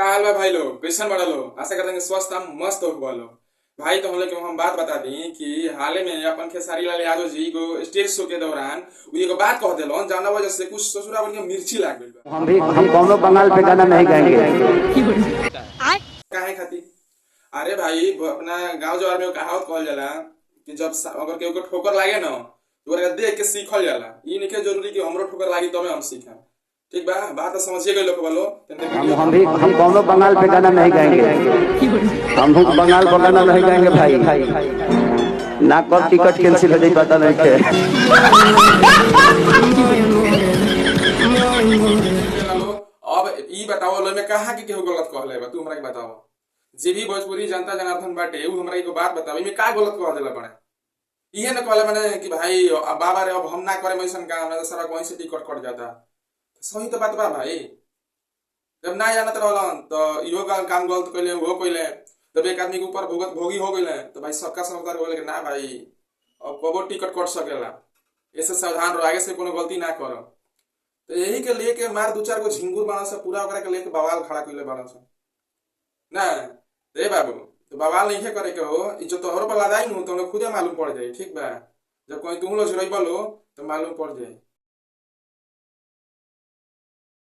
का हाल बा भाई लोग, कैसन बड़ा लोग? आशा करते हैं कि स्वस्थ हम मस्त हो लोग। भाई तो हम लोग हम बात बता दी कि हाल ही में अपन खेसारी लाल यादव जी को स्टेज शो के दौरान वो एगो बात कह दिलो जाना वजह से कुछ ससुरा बन के मिर्ची लाग गइल बा। हम कौनो बंगाल पे गाना नहीं गाएंगे। काहे खातिर? अरे भाई अपना गांव जवार में कहावत कहल जाला कि जब अगर केहू को ठोकर लागे ना तो ओकरा देख के सीखल जाला। ई नहीं जरूरी कि हमरो ठोकर लागी तबे हम सीखम। ठीक बा, बात तो समझिए गए लोग बोलो। हम कौनो बंगाल पे गाना नहीं गाएंगे। हम बंगाल पे गाना नहीं गाएंगे भाई। ना कब टिकट कैंसिल हो जाए पता नहीं है। अब ई बताओ लो मैं कहा कि केहू गलत कहले बा, तू हमरा के बताओ। जे भी भोजपुरी जनता जनार्दन बाटे उ हमरा एगो बात बताओ, मैं का गलत कह देला बड़े? इहे न कहले मैंने कि भाई अब बाबा रे अब हम ना करे मैसन काम ना तो सारा वहीं से टिकट कट जाता। सही तो बात बा भाई। जब ना जानत रहलन तो इहो काम गलत कइले वो कइले तब एक आदमी के ऊपर भोगत भोगी हो गइले तो भाई सबका समझदार हो गइले कि ना भाई अब कबो टिकट कट सकेला। ऐसे सावधान रहो, आगे से कोनो गलती ना करो। तो यही के लेके मार दू चार गो झिंगुर बाड़ा से पूरा ओकरा के लेके बवाल खड़ा कइले बाड़ा से ना। रे बाबू तो बवाल नहीं करे के हो, इज्जत तोहरो पर लदाई नु तो खुदे मालूम पड़ जाई। ठीक बा, जब कोई तुम लोग झुरई बोलो तो मालूम पड़ जाए।